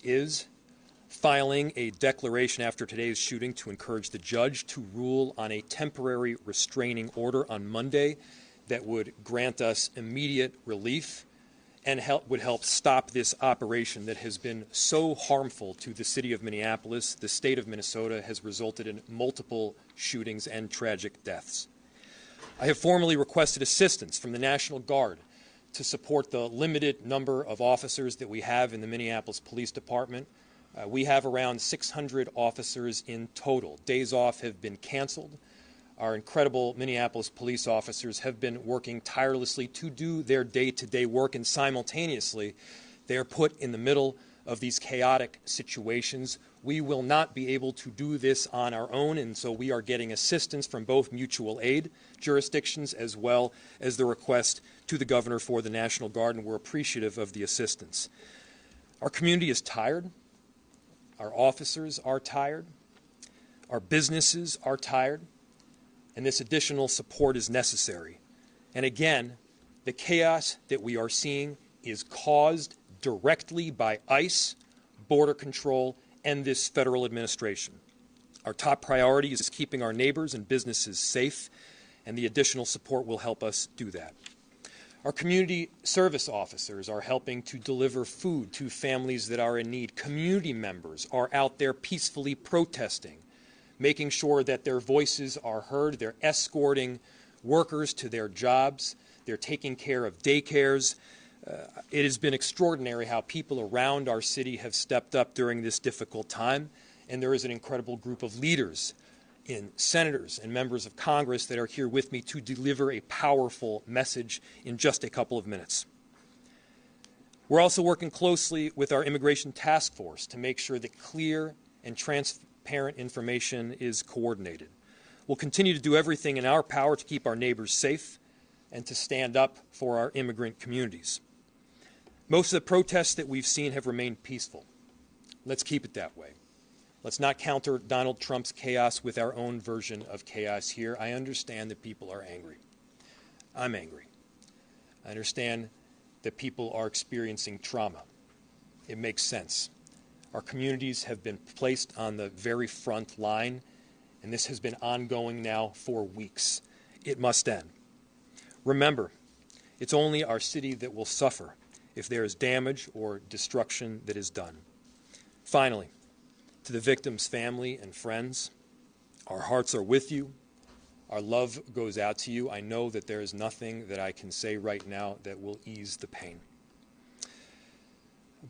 is filing a declaration after today's shooting to encourage the judge to rule on a temporary restraining order on Monday that would grant us immediate relief and would help stop this operation that has been so harmful to the city of Minneapolis. The state of Minnesota has resulted in multiple shootings and tragic deaths. I have formally requested assistance from the National Guard to support the limited number of officers that we have in the Minneapolis Police Department. We have around 600 officers in total. Days off have been canceled. Our incredible Minneapolis police officers have been working tirelessly to do their day-to-day work, and simultaneously they are put in the middle of these chaotic situations. We will not be able to do this on our own, and so we are getting assistance from both mutual aid jurisdictions as well as the request to the governor for the National Guard, and we're appreciative of the assistance. Our community is tired. Our officers are tired. Our businesses are tired. And this additional support is necessary. And again, the chaos that we are seeing is caused directly by ICE, Border Control, and this federal administration. Our top priority is keeping our neighbors and businesses safe, and the additional support will help us do that. Our community service officers are helping to deliver food to families that are in need. Community members are out there peacefully protesting, making sure that their voices are heard. They're escorting workers to their jobs. They're taking care of daycares. It has been extraordinary how people around our city have stepped up during this difficult time, and there is an incredible group of leaders in senators and members of Congress that are here with me to deliver a powerful message in just a couple of minutes. We're also working closely with our immigration task force to make sure that clear and transparent information is coordinated. We'll continue to do everything in our power to keep our neighbors safe and to stand up for our immigrant communities. Most of the protests that we've seen have remained peaceful. Let's keep it that way. Let's not counter Donald Trump's chaos with our own version of chaos here. I understand that people are angry. I'm angry. I understand that people are experiencing trauma. It makes sense. Our communities have been placed on the very front line, and this has been ongoing now for weeks. It must end. Remember, it's only our city that will suffer if there is damage or destruction that is done. Finally, to the victim's family and friends, our hearts are with you. Our love goes out to you. I know that there is nothing that I can say right now that will ease the pain.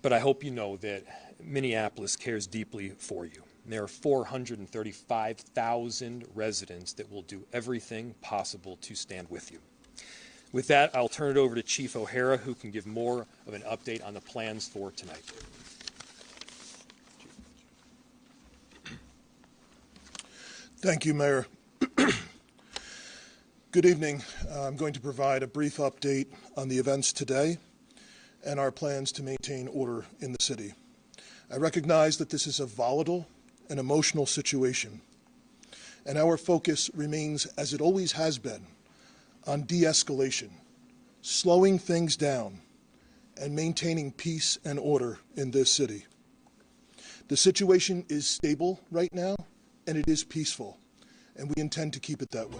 But I hope you know that Minneapolis cares deeply for you. There are 435,000 residents that will do everything possible to stand with you. With that, I'll turn it over to Chief O'Hara, who can give more of an update on the plans for tonight. Thank you, Mayor. Good evening. I'm going to provide a brief update on the events today and our plans to maintain order in the city. I recognize that this is a volatile and emotional situation, and our focus remains, as it always has been, on de-escalation, slowing things down, and maintaining peace and order in this city. The situation is stable right now, and it is peaceful, and we intend to keep it that way.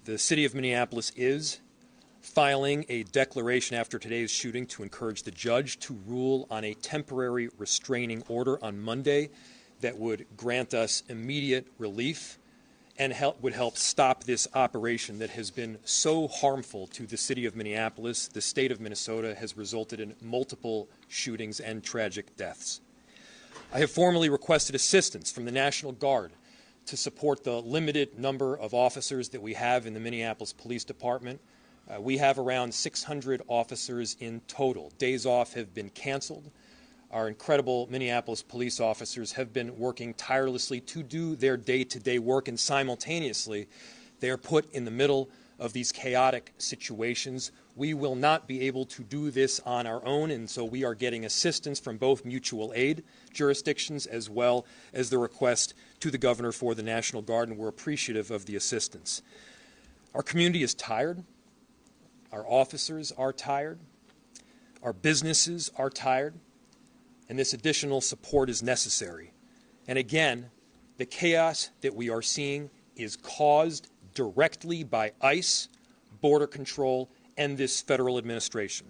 The city of Minneapolis is filing a declaration after today's shooting to encourage the judge to rule on a temporary restraining order on Monday that would grant us immediate relief and would help stop this operation that has been so harmful to the city of Minneapolis. The state of Minnesota has resulted in multiple shootings and tragic deaths. I have formally requested assistance from the National Guard to support the limited number of officers that we have in the Minneapolis Police Department. We have around 600 officers in total. Days off have been canceled. Our incredible Minneapolis police officers have been working tirelessly to do their day-to-day work, and simultaneously they are put in the middle of these chaotic situations. We will not be able to do this on our own, and so we are getting assistance from both mutual aid jurisdictions as well as the request to the governor for the National Guard, and we're appreciative of the assistance. Our community is tired. Our officers are tired. Our businesses are tired. And this additional support is necessary. And again, the chaos that we are seeing is caused directly by ICE, Border Control, and this federal administration.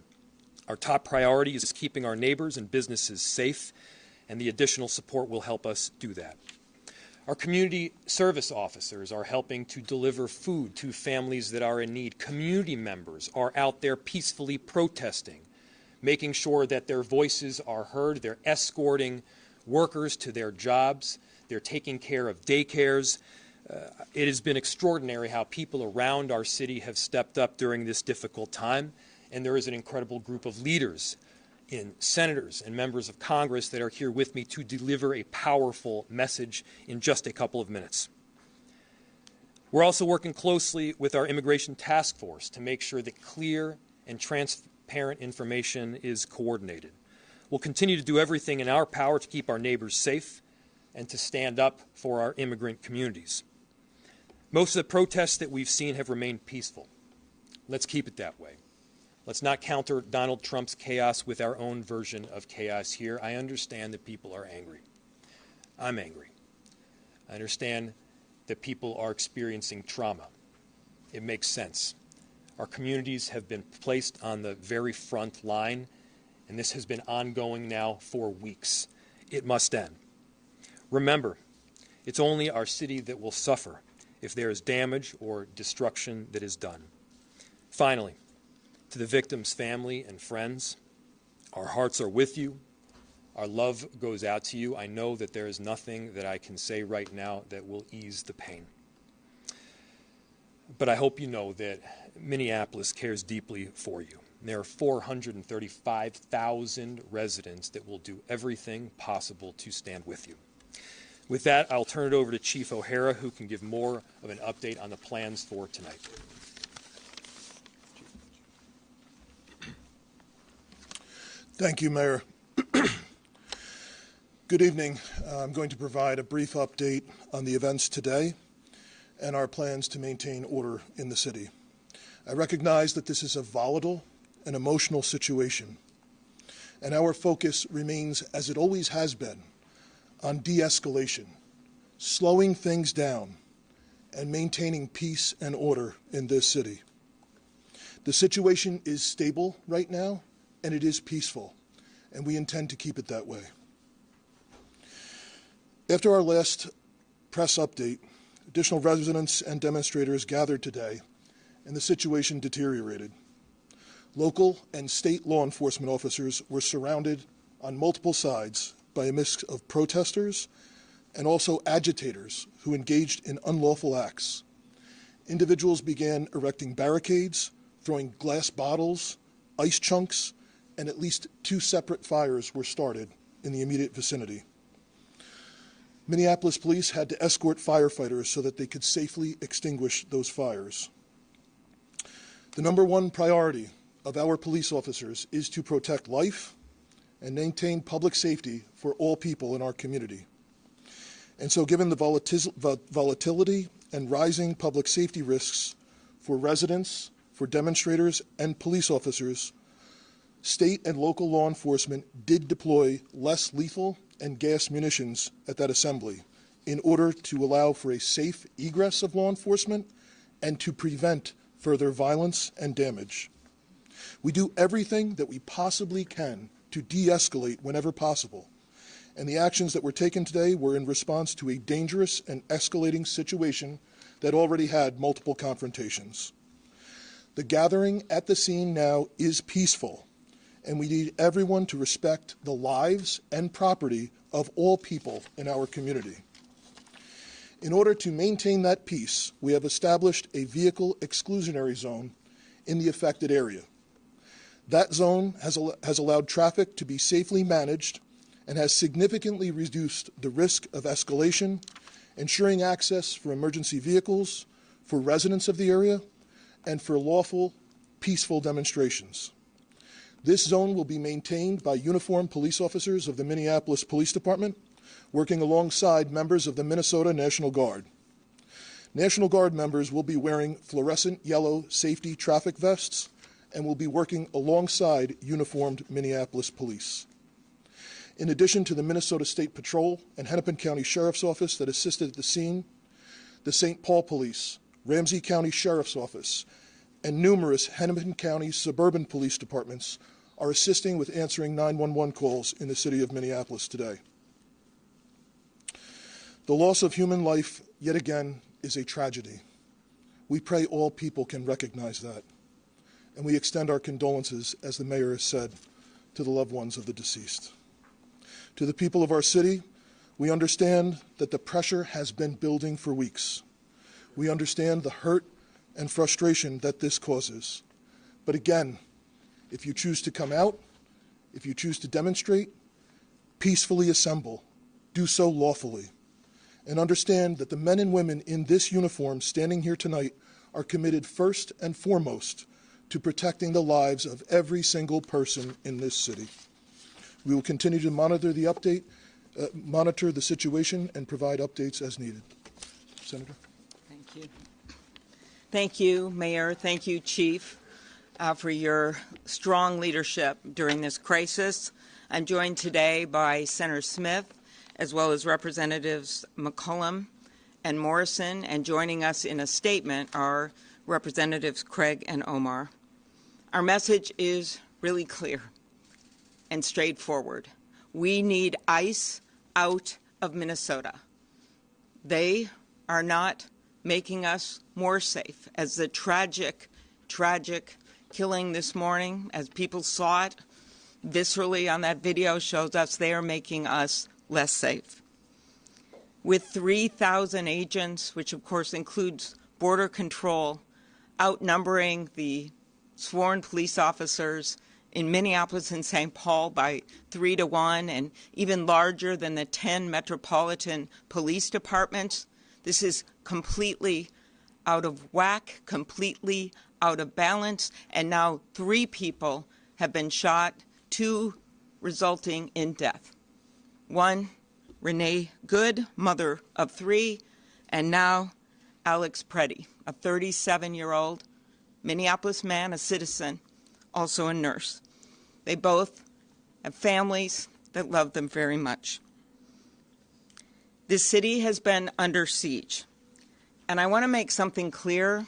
Our top priority is keeping our neighbors and businesses safe, and the additional support will help us do that. Our community service officers are helping to deliver food to families that are in need. Community members are out there peacefully protesting, making sure that their voices are heard. They're escorting workers to their jobs. They're taking care of daycares. It has been extraordinary how people around our city have stepped up during this difficult time, and there is an incredible group of leaders, in senators and members of Congress that are here with me to deliver a powerful message in just a couple of minutes. We're also working closely with our immigration task force to make sure that clear and transparent information is coordinated. We'll continue to do everything in our power to keep our neighbors safe and to stand up for our immigrant communities. Most of the protests that we've seen have remained peaceful. Let's keep it that way. Let's not counter Donald Trump's chaos with our own version of chaos here. I understand that people are angry. I'm angry. I understand that people are experiencing trauma. It makes sense. Our communities have been placed on the very front line, and this has been ongoing now for weeks. It must end. Remember, it's only our city that will suffer if there is damage or destruction that is done. Finally, to the victim's family and friends, our hearts are with you. Our love goes out to you. I know that there is nothing that I can say right now that will ease the pain. But I hope you know that Minneapolis cares deeply for you. There are 435,000 residents that will do everything possible to stand with you. With that, I'll turn it over to Chief O'Hara, who can give more of an update on the plans for tonight. Thank you, Mayor. Good evening. I'm going to provide a brief update on the events today and our plans to maintain order in the city. I recognize that this is a volatile and emotional situation, and our focus remains, as it always has been, on de-escalation, slowing things down, and maintaining peace and order in this city. The situation is stable right now, and it is peaceful, and we intend to keep it that way. After our last press update, additional residents and demonstrators gathered today, and the situation deteriorated. Local and state law enforcement officers were surrounded on multiple sides by a mix of protesters and also agitators who engaged in unlawful acts. Individuals began erecting barricades, throwing glass bottles, ice chunks, and at least 2 separate fires were started in the immediate vicinity. Minneapolis police had to escort firefighters so that they could safely extinguish those fires. The number one priority of our police officers is to protect life and maintain public safety for all people in our community. And so given the volatility and rising public safety risks for residents, for demonstrators, and police officers, state and local law enforcement did deploy less lethal and gas munitions at that assembly in order to allow for a safe egress of law enforcement and to prevent further violence and damage. We do everything that we possibly can to de-escalate whenever possible, and the actions that were taken today were in response to a dangerous and escalating situation that already had multiple confrontations. The gathering at the scene now is peaceful, and we need everyone to respect the lives and property of all people in our community. In order to maintain that peace, we have established a vehicle exclusionary zone in the affected area. That zone has allowed traffic to be safely managed and has significantly reduced the risk of escalation, ensuring access for emergency vehicles, for residents of the area, and for lawful, peaceful demonstrations. This zone will be maintained by uniformed police officers of the Minneapolis Police Department, working alongside members of the Minnesota National Guard. National Guard members will be wearing fluorescent yellow safety traffic vests and will be working alongside uniformed Minneapolis police. In addition to the Minnesota State Patrol and Hennepin County Sheriff's Office that assisted at the scene, the St. Paul Police, Ramsey County Sheriff's Office, and numerous Hennepin County suburban police departments are assisting with answering 911 calls in the city of Minneapolis today. The loss of human life, yet again, is a tragedy. We pray all people can recognize that, and we extend our condolences, as the mayor has said, to the loved ones of the deceased. To the people of our city, we understand that the pressure has been building for weeks. We understand the hurt and frustration that this causes. But again, if you choose to come out, if you choose to demonstrate, peacefully assemble, do so lawfully, and understand that the men and women in this uniform standing here tonight are committed first and foremost to protecting the lives of every single person in this city. We will continue to monitor the situation and provide updates as needed. Senator. Thank you. Thank you, Mayor. Thank you, Chief, for your strong leadership during this crisis. I'm joined today by Senator Smith, as well as Representatives McCollum and Morrison, and joining us in a statement are Representatives Craig and Omar. Our message is really clear and straightforward. We need ICE out of Minnesota. They are not making us more safe. As the tragic killing this morning, as people saw it viscerally on that video, shows us, they are making us less safe. With 3,000 agents, which of course includes border control, outnumbering the sworn police officers in Minneapolis and St. Paul by 3 to 1, and even larger than the 10 metropolitan police departments, this is completely out of whack, completely out of balance, and now 3 people have been shot, 2 resulting in death. 1, Renee Good, mother of 3, and now Alex Preddy, a 37-year-old Minneapolis man, a citizen, also a nurse. They both have families that love them very much. This city has been under siege, and I want to make something clear.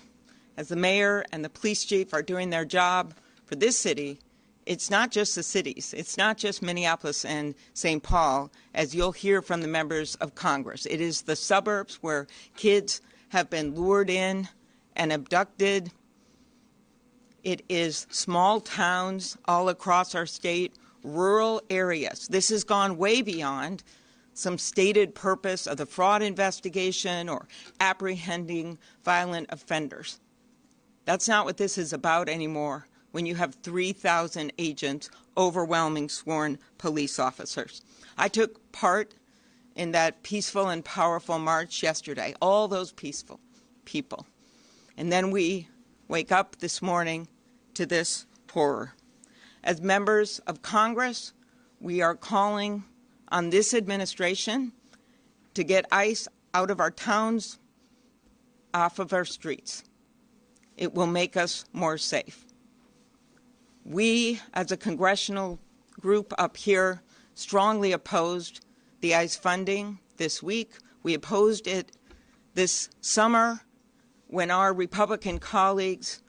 As the mayor and the police chief are doing their job for this city, it's not just the cities. It's not just Minneapolis and St. Paul, as you'll hear from the members of Congress. It is the suburbs where kids have been lured in and abducted. It is small towns all across our state, rural areas. This has gone way beyond some stated purpose of the fraud investigation or apprehending violent offenders. That's not what this is about anymore when you have 3,000 agents, overwhelming sworn police officers. I took part in that peaceful and powerful march yesterday, all those peaceful people. And then we wake up this morning to this horror. As members of Congress, we are calling on this administration to get ICE out of our towns, off of our streets. It will make us more safe. We, as a congressional group up here, strongly opposed the ICE funding this week. We opposed it this summer when our Republican colleagues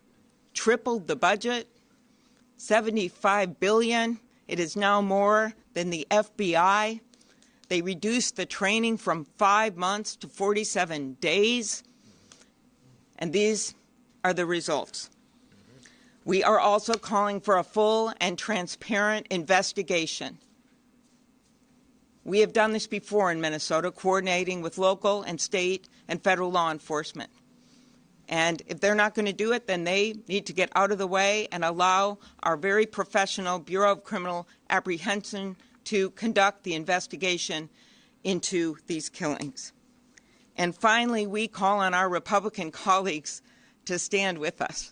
tripled the budget, $75 billion. It is now more than the FBI. They reduced the training from 5 months to 47 days. And these are the results. We are also calling for a full and transparent investigation. We have done this before in Minnesota, coordinating with local and state and federal law enforcement. And if they're not going to do it, then they need to get out of the way and allow our very professional Bureau of Criminal Apprehension to conduct the investigation into these killings. And finally, we call on our Republican colleagues to stand with us.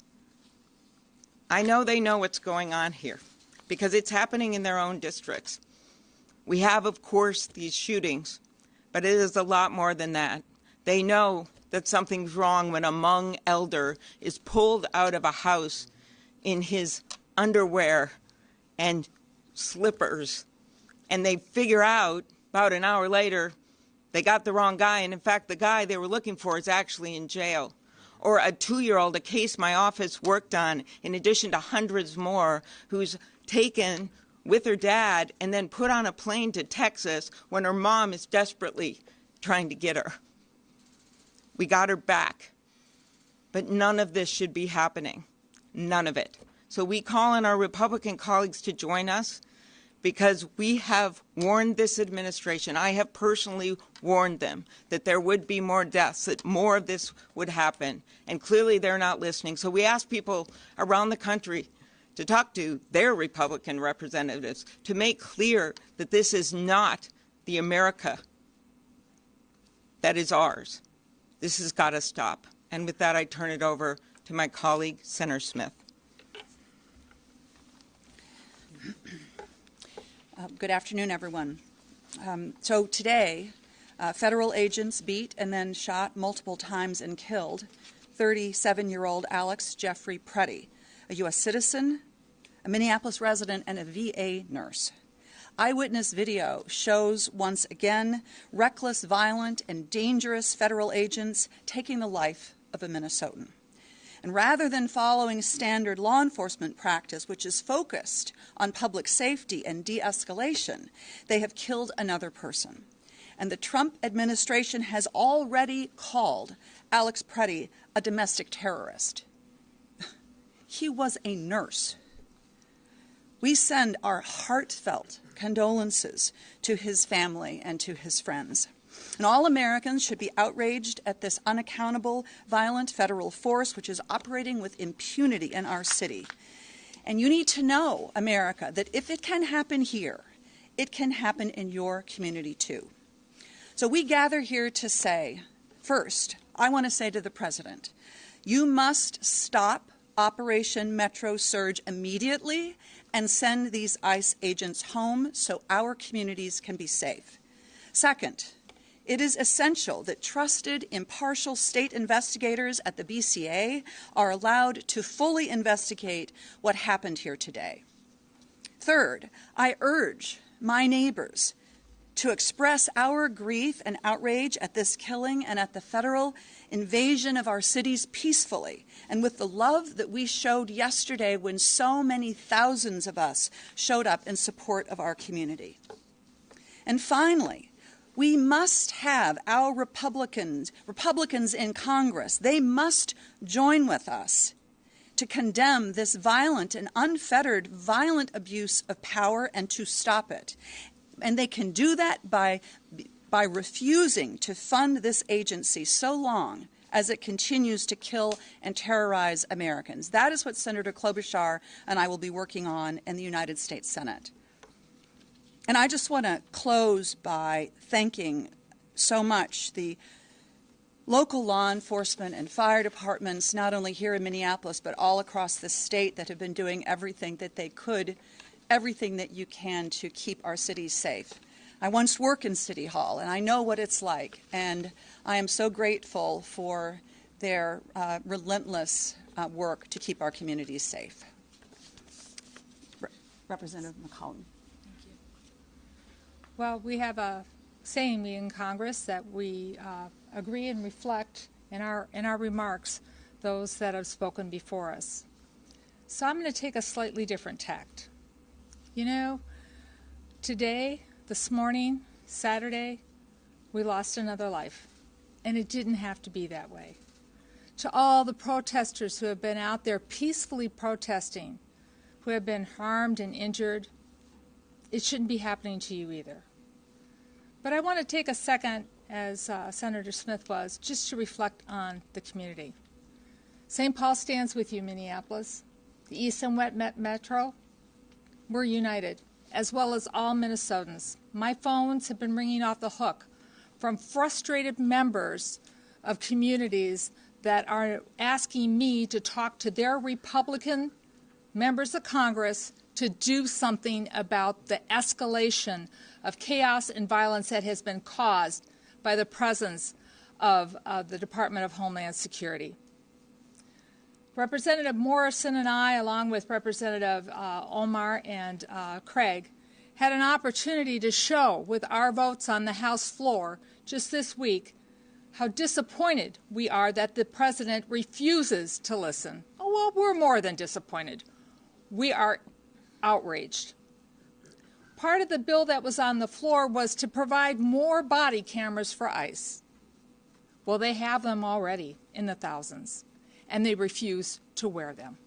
I know they know what's going on here because it's happening in their own districts. We have, of course, these shootings, but it is a lot more than that. They know that something's wrong when a Hmong elder is pulled out of a house in his underwear and slippers, and they figure out about an hour later they got the wrong guy, and in fact the guy they were looking for is actually in jail. Or a 2-year-old, a case my office worked on, in addition to hundreds more, who's taken with her dad and then put on a plane to Texas when her mom is desperately trying to get her. We got her back. But none of this should be happening. None of it. So we call on our Republican colleagues to join us because we have warned this administration. I have personally warned them that there would be more deaths, that more of this would happen. And clearly they're not listening. So we ask people around the country to talk to their Republican representatives to make clear that this is not the America that is ours. This has got to stop. And with that, I turn it over to my colleague, Senator Smith. Good afternoon, everyone. So today, federal agents beat and then shot multiple times and killed 37-year-old Alex Jeffrey Preddy, a U.S. citizen, a Minneapolis resident, and a VA nurse. Eyewitness video shows, once again, reckless, violent, and dangerous federal agents taking the life of a Minnesotan. And rather than following standard law enforcement practice, which is focused on public safety and de-escalation, they have killed another person. And the Trump administration has already called Alex Preddy a domestic terrorist. He was a nurse. We send our heartfelt condolences to his family and to his friends. And all Americans should be outraged at this unaccountable, violent federal force which is operating with impunity in our city. And you need to know, America, that if it can happen here, it can happen in your community too. So we gather here to say, first, I want to say to the President, you must stop Operation Metro Surge immediately and send these ICE agents home so our communities can be safe. Second, it is essential that trusted, impartial state investigators at the BCA are allowed to fully investigate what happened here today. Third, I urge my neighbors to express our grief and outrage at this killing and at the federal invasion of our cities peacefully and with the love that we showed yesterday when so many thousands of us showed up in support of our community. And finally, we must have our Republicans in Congress. They must join with us to condemn this violent and unfettered violent abuse of power and to stop it. And they can do that by refusing to fund this agency so long as it continues to kill and terrorize Americans. That is what Senator Klobuchar and I will be working on in the United States Senate. And I just want to close by thanking so much the local law enforcement and fire departments, not only here in Minneapolis, but all across the state that have been doing everything that they could, everything that you can to keep our cities safe. I once worked in City Hall, and I know what it's like, and I am so grateful for their relentless work to keep our communities safe. Representative McCollum. Well, we have a saying in Congress that we agree and reflect in our remarks those that have spoken before us. So I'm going to take a slightly different tact. You know, today, this morning, Saturday, we lost another life, and it didn't have to be that way. to all the protesters who have been out there peacefully protesting, who have been harmed and injured. It shouldn't be happening to you either. But I want to take a second, as Senator Smith was, just to reflect on the community. St. Paul stands with you, Minneapolis. The East and West Metro, we're united, as well as all Minnesotans. My phones have been ringing off the hook from frustrated members of communities that are asking me to talk to their Republican members of Congress to do something about the escalation of chaos and violence that has been caused by the presence of the Department of Homeland Security. Representative Morrison and I, along with Representative Omar and Craig, had an opportunity to show with our votes on the House floor just this week how disappointed we are that the President refuses to listen. Oh, well, we're more than disappointed. We are outraged. Part of the bill that was on the floor was to provide more body cameras for ICE. Well, they have them already in the thousands, and they refuse to wear them.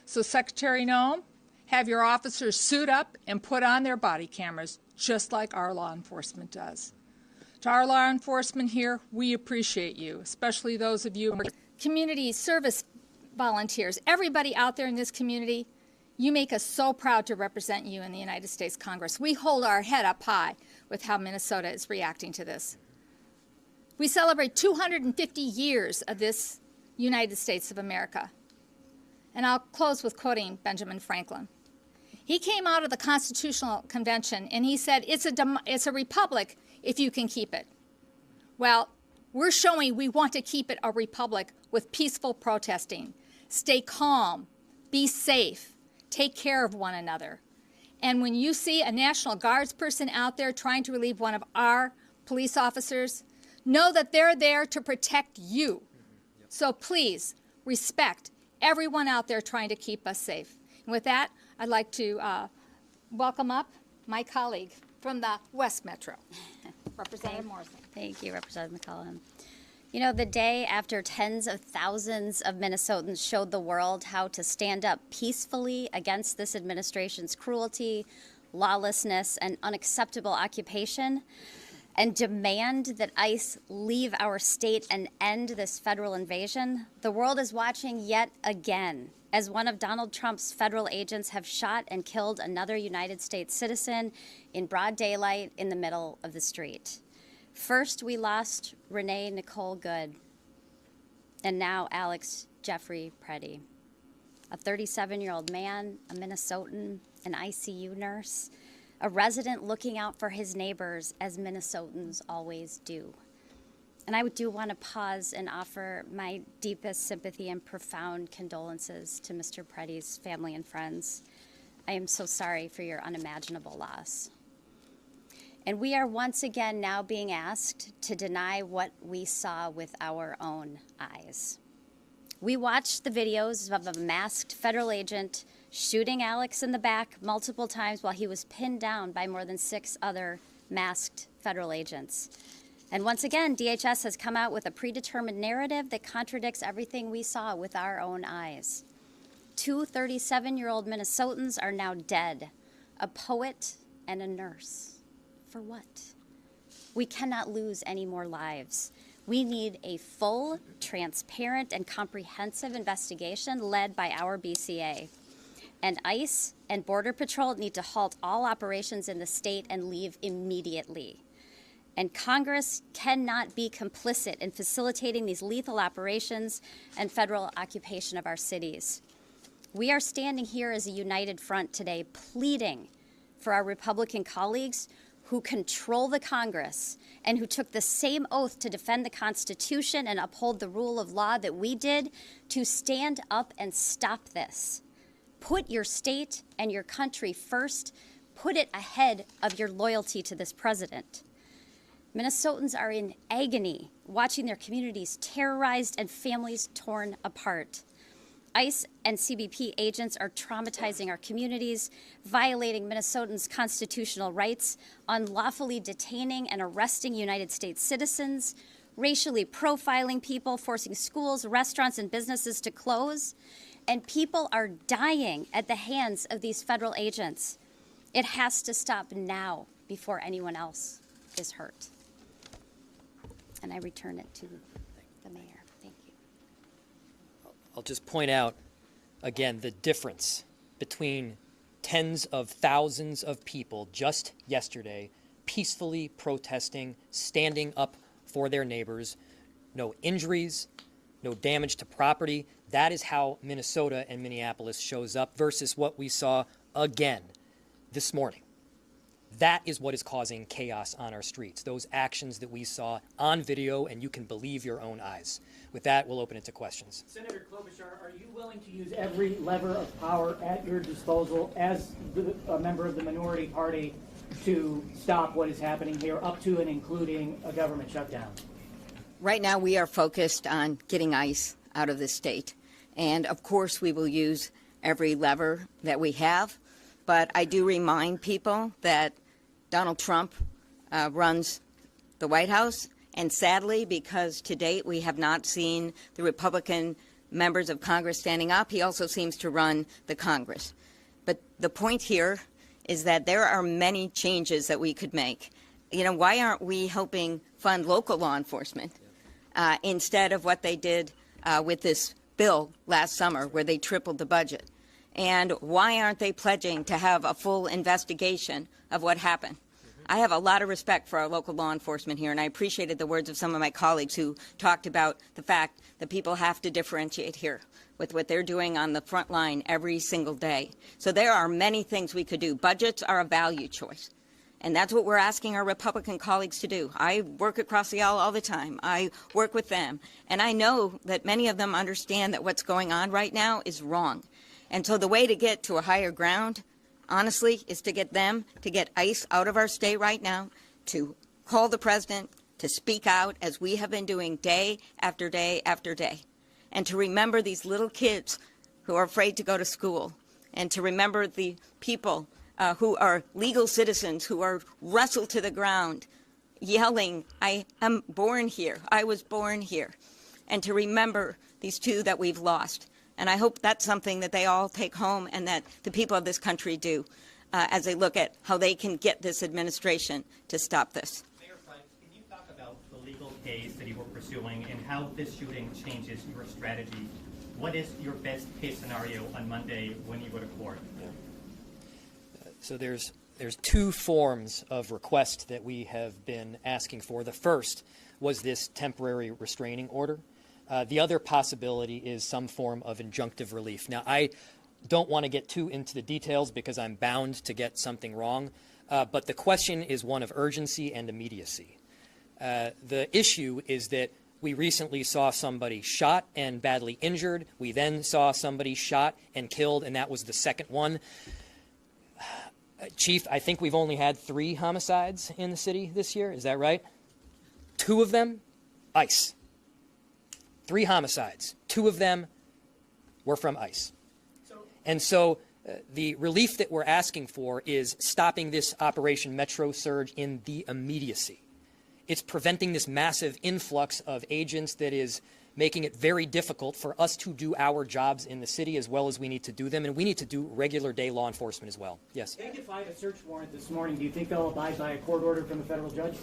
So, Secretary Noem, have your officers suit up and put on their body cameras, just like our law enforcement does. To our law enforcement here, we appreciate you, especially those of you. Community service volunteers, everybody out there in this community, you make us so proud to represent you in the United States Congress. We hold our head up high with how Minnesota is reacting to this. We celebrate 250 years of this United States of America. And I'll close with quoting Benjamin Franklin. He came out of the Constitutional Convention and he said, it's a republic if you can keep it. Well, we're showing we want to keep it a republic with peaceful protesting. Stay calm, be safe, take care of one another. And when you see a National Guards person out there trying to relieve one of our police officers, know that they're there to protect you. So please respect everyone out there trying to keep us safe. And with that, I'd like to welcome up my colleague from the West Metro, Representative Morrison. Thank you, Representative McCollum. You know, the day after tens of thousands of Minnesotans showed the world how to stand up peacefully against this administration's cruelty, lawlessness, and unacceptable occupation, and demand that ICE leave our state and end this federal invasion, the world is watching yet again as one of Donald Trump's federal agents have shot and killed another United States citizen in broad daylight in the middle of the street. First, we lost Renee Nicole Good, and now Alex Jeffrey Preddy, a 37-year-old man, a Minnesotan, an ICU nurse, a resident looking out for his neighbors as Minnesotans always do. And I do want to pause and offer my deepest sympathy and profound condolences to Mr. Preddy's family and friends. I am so sorry for your unimaginable loss. And we are once again now being asked to deny what we saw with our own eyes. We watched the videos of a masked federal agent shooting Alex in the back multiple times while he was pinned down by more than 6 other masked federal agents. And once again, DHS has come out with a predetermined narrative that contradicts everything we saw with our own eyes. 2 37-year-old Minnesotans are now dead, a poet and a nurse. For what? We cannot lose any more lives. We need a full, transparent, and comprehensive investigation led by our BCA. And ICE and Border Patrol need to halt all operations in the state and leave immediately. And Congress cannot be complicit in facilitating these lethal operations and federal occupation of our cities. We are standing here as a united front today, pleading for our Republican colleagues who control the Congress and who took the same oath to defend the Constitution and uphold the rule of law that we did, to stand up and stop this. Put your state and your country first. Put it ahead of your loyalty to this president. Minnesotans are in agony, watching their communities terrorized and families torn apart. ICE and CBP agents are traumatizing our communities, violating Minnesotans' constitutional rights, unlawfully detaining and arresting United States citizens, racially profiling people, forcing schools, restaurants, and businesses to close. And people are dying at the hands of these federal agents. It has to stop now before anyone else is hurt. And I return it to the mayor. Thank you. I'll just point out, again, the difference between tens of thousands of people just yesterday peacefully protesting, standing up for their neighbors, no injuries, no damage to property. That is how Minnesota and Minneapolis shows up versus what we saw again this morning. That is what is causing chaos on our streets, those actions that we saw on video, and you can believe your own eyes. With that, we'll open it to questions. Senator Klobuchar, are you willing to use every lever of power at your disposal as a member of the minority party to stop what is happening here, up to and including a government shutdown? Right now, we are focused on getting ICE out of the state. And of course, we will use every lever that we have. But I do remind people that Donald Trump runs the White House. And sadly, because to date we have not seen the Republican members of Congress standing up, he also seems to run the Congress. But the point here is that there are many changes that we could make. You know, why aren't we helping fund local law enforcement instead of what they did with this bill last summer where they tripled the budget? And why aren't they pledging to have a full investigation of what happened? I have a lot of respect for our local law enforcement here, and I appreciated the words of some of my colleagues who talked about the fact that people have to differentiate here with what they're doing on the front line every single day. So there are many things we could do. Budgets are a value choice, and that's what we're asking our Republican colleagues to do. I work across the aisle all the time. I work with them, and I know that many of them understand that what's going on right now is wrong. And so the way to get to a higher ground, honestly, is to get them to get ICE out of our state right now, to call the president, to speak out, as we have been doing day after day after day, and to remember these little kids who are afraid to go to school, and to remember the people who are legal citizens who are wrestled to the ground, yelling, "I am born here, I was born here," and to remember these two that we've lost. And I hope that's something that they all take home and that the people of this country do as they look at how they can get this administration to stop this. Mayor Frey, can you talk about the legal case that you were pursuing and how this shooting changes your strategy? What is your best case scenario on Monday when you go to court? So there's two forms of request that we have been asking for. The first was this temporary restraining order. The other possibility is some form of injunctive relief. Now, I don't want to get too into the details because I'm bound to get something wrong, but the question is one of urgency and immediacy. The issue is that we recently saw somebody shot and badly injured. We then saw somebody shot and killed, and that was the second one. Chief, I think we've only had 3 homicides in the city this year. Is that right? 2 of them, ICE. 3 homicides. 2 of them were from ICE. And so the relief that we're asking for is stopping this Operation Metro Surge in the immediacy. It's preventing this massive influx of agents that is making it very difficult for us to do our jobs in the city as well as we need to do them, and we need to do regular day law enforcement as well. Yes? They defied a search warrant this morning. Do you think they'll abide by a court order from a federal judge?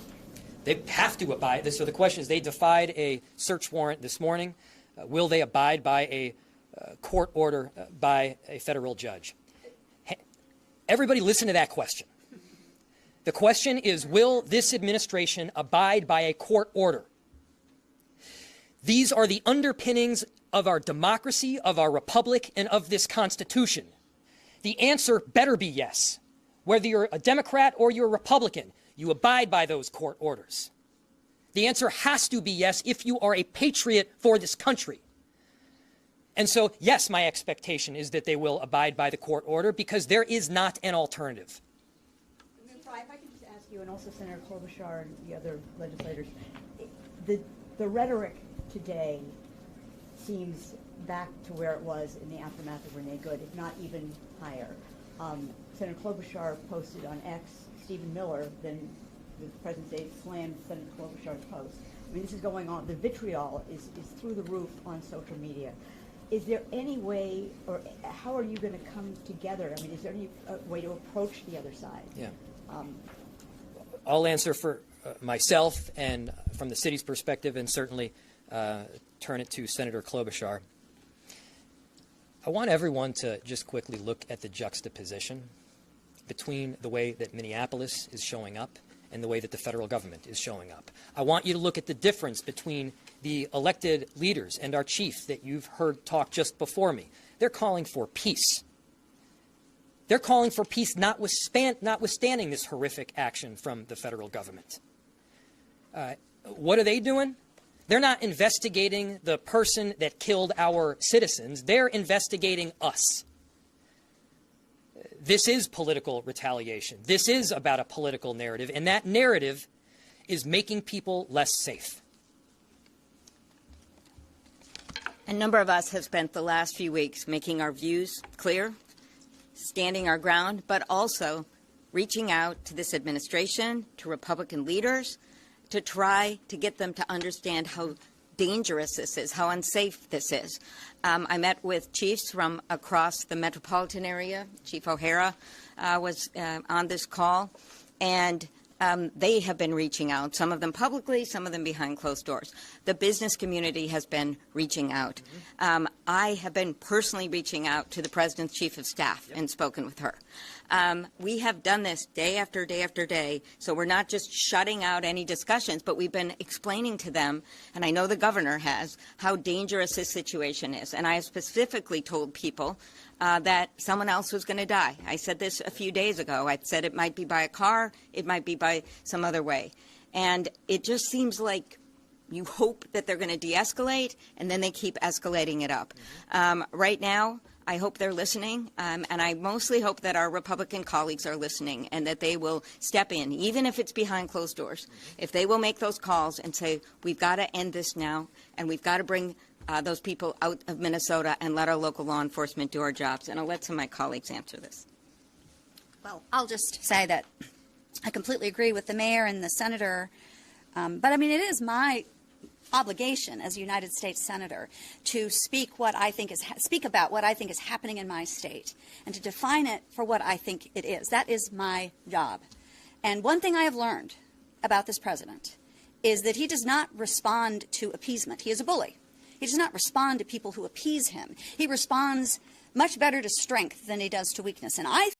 They have to abide. So the question is, they defied a search warrant this morning. Will they abide by a court order by a federal judge? Everybody listen to that question. The question is, will this administration abide by a court order? These are the underpinnings of our democracy, of our republic, and of this Constitution. The answer better be yes. Whether you're a Democrat or you're a Republican, you abide by those court orders. The answer has to be yes if you are a patriot for this country. And so, yes, my expectation is that they will abide by the court order because there is not an alternative. If I could just ask you, and also Senator Klobuchar and the other legislators, the rhetoric today seems back to where it was in the aftermath of Renee Good, if not even higher. Senator Klobuchar posted on X, Stephen Miller, then the President's aide slammed Senator Klobuchar's post. I mean, this is going on. The vitriol is through the roof on social media. Is there any way, or how are you going to come together? I mean, is there any way to approach the other side? Yeah. I'll answer for myself and from the city's perspective, and certainly turn it to Senator Klobuchar. I want everyone to just quickly look at the juxtaposition between the way that Minneapolis is showing up and the way that the federal government is showing up. I want you to look at the difference between the elected leaders and our chief that you've heard talk just before me. They're calling for peace. They're calling for peace notwithstanding this horrific action from the federal government. What are they doing? They're not investigating the person that killed our citizens. They're investigating us. This is political retaliation. This is about a political narrative, and that narrative is making people less safe. A number of us have spent the last few weeks making our views clear, standing our ground, but also reaching out to this administration, to Republican leaders, to try to get them to understand how dangerous this is, how unsafe this is. I met with chiefs from across the metropolitan area. Chief O'Hara was on this call, and they have been reaching out, some of them publicly, some of them behind closed doors. The business community has been reaching out. I have been personally reaching out to the President's Chief of Staff and spoken with her. We have done this day after day after day, so we're not just shutting out any discussions, but we've been explaining to them, and I know the governor has, how dangerous this situation is. And I have specifically told people that someone else was going to die. I said this a few days ago. I said it might be by a car, it might be by some other way. And it just seems like you hope that they're going to de-escalate, and then they keep escalating it up. Right now, I hope they're listening, and I mostly hope that our Republican colleagues are listening and that they will step in, even if it's behind closed doors. If they will make those calls and say, we've got to end this now, and we've got to bring those people out of Minnesota and let our local law enforcement do our jobs. And I'll let some of my colleagues answer this. Well, I'll just say that I completely agree with the mayor and the senator, but I mean, it is my obligation as a United States Senator to speak about what I think is happening in my state and to define it for what I think it is. That is my job. And one thing I have learned about this president is that he does not respond to appeasement. He is a bully. He does not respond to people who appease him. He responds much better to strength than he does to weakness. And I